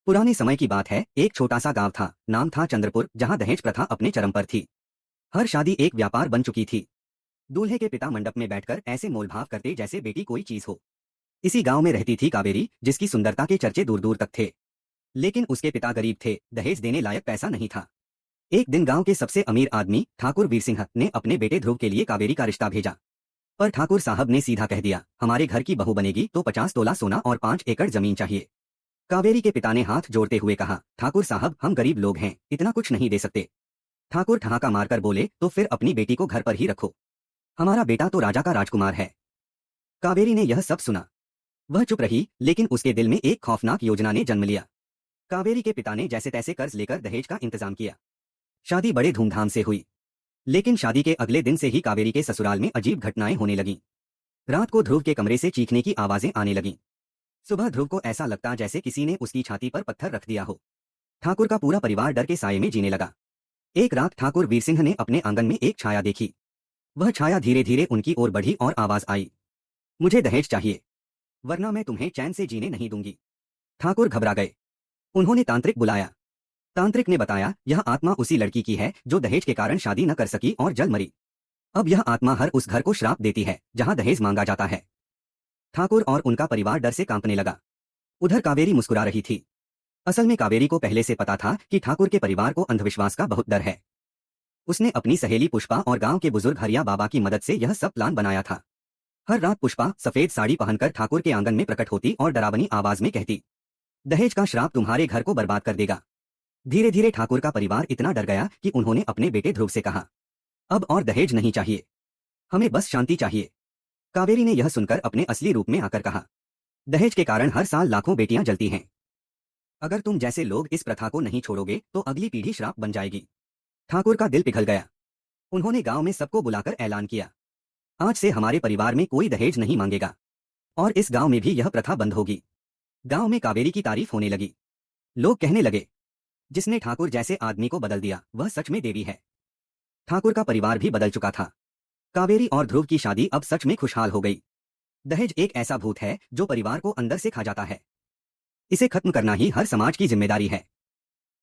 पुराने समय की बात है, एक छोटा सा गांव था, नाम था चंद्रपुर, जहां दहेज प्रथा अपने चरम पर थी। हर शादी एक व्यापार बन चुकी थी। दूल्हे के पिता मंडप में बैठकर ऐसे मोलभाव करते जैसे बेटी कोई चीज हो। इसी गांव में रहती थी कावेरी, जिसकी सुंदरता के चर्चे दूर दूर तक थे। लेकिन उसके पिता गरीब थे, दहेज देने लायक पैसा नहीं था। एक दिन गांव के सबसे अमीर आदमी ठाकुर वीर सिंह ने अपने बेटे ध्रुव के लिए कावेरी का रिश्ता भेजा। पर ठाकुर साहब ने सीधा कह दिया, हमारे घर की बहू बनेगी तो 50 तोला सोना और 5 एकड़ जमीन चाहिए। कावेरी के पिता ने हाथ जोड़ते हुए कहा, ठाकुर साहब, हम गरीब लोग हैं, इतना कुछ नहीं दे सकते। ठाकुर ठहाका मारकर बोले, तो फिर अपनी बेटी को घर पर ही रखो। हमारा बेटा तो राजा का राजकुमार है। कावेरी ने यह सब सुना। वह चुप रही, लेकिन उसके दिल में एक खौफनाक योजना ने जन्म लिया। कावेरी के पिता ने जैसे तैसे कर्ज लेकर दहेज का इंतजाम किया। शादी बड़े धूमधाम से हुई। लेकिन शादी के अगले दिन से ही कावेरी के ससुराल में अजीब घटनाएं होने लगीं। रात को ध्रुव के कमरे से चीखने की आवाजें आने लगीं। सुबह ध्रुव को ऐसा लगता जैसे किसी ने उसकी छाती पर पत्थर रख दिया हो। ठाकुर का पूरा परिवार डर के साये में जीने लगा। एक रात ठाकुर वीर सिंह ने अपने आंगन में एक छाया देखी। वह छाया धीरे धीरे उनकी ओर बढ़ी और आवाज आई, मुझे दहेज चाहिए, वरना मैं तुम्हें चैन से जीने नहीं दूंगी। ठाकुर घबरा गए। उन्होंने तांत्रिक बुलाया। तांत्रिक ने बताया, यह आत्मा उसी लड़की की है जो दहेज के कारण शादी न कर सकी और जल मरी। अब यह आत्मा हर उस घर को श्राप देती है जहां दहेज मांगा जाता है। ठाकुर और उनका परिवार डर से कांपने लगा। उधर कावेरी मुस्कुरा रही थी। असल में कावेरी को पहले से पता था कि ठाकुर के परिवार को अंधविश्वास का बहुत डर है। उसने अपनी सहेली पुष्पा और गांव के बुजुर्ग हरिया बाबा की मदद से यह सब प्लान बनाया था। हर रात पुष्पा सफेद साड़ी पहनकर ठाकुर के आंगन में प्रकट होती और डरावनी आवाज में कहती, दहेज का श्राप तुम्हारे घर को बर्बाद कर देगा। धीरे धीरे ठाकुर का परिवार इतना डर गया कि उन्होंने अपने बेटे ध्रुव से कहा, अब और दहेज नहीं चाहिए, हमें बस शांति चाहिए। कावेरी ने यह सुनकर अपने असली रूप में आकर कहा, दहेज के कारण हर साल लाखों बेटियां जलती हैं। अगर तुम जैसे लोग इस प्रथा को नहीं छोड़ोगे तो अगली पीढ़ी श्राप बन जाएगी। ठाकुर का दिल पिघल गया। उन्होंने गांव में सबको बुलाकर ऐलान किया, आज से हमारे परिवार में कोई दहेज नहीं मांगेगा और इस गांव में भी यह प्रथा बंद होगी। गांव में कावेरी की तारीफ होने लगी। लोग कहने लगे, जिसने ठाकुर जैसे आदमी को बदल दिया वह सच में देवी है। ठाकुर का परिवार भी बदल चुका था। कावेरी और ध्रुव की शादी अब सच में खुशहाल हो गई। दहेज एक ऐसा भूत है जो परिवार को अंदर से खा जाता है। इसे खत्म करना ही हर समाज की जिम्मेदारी है।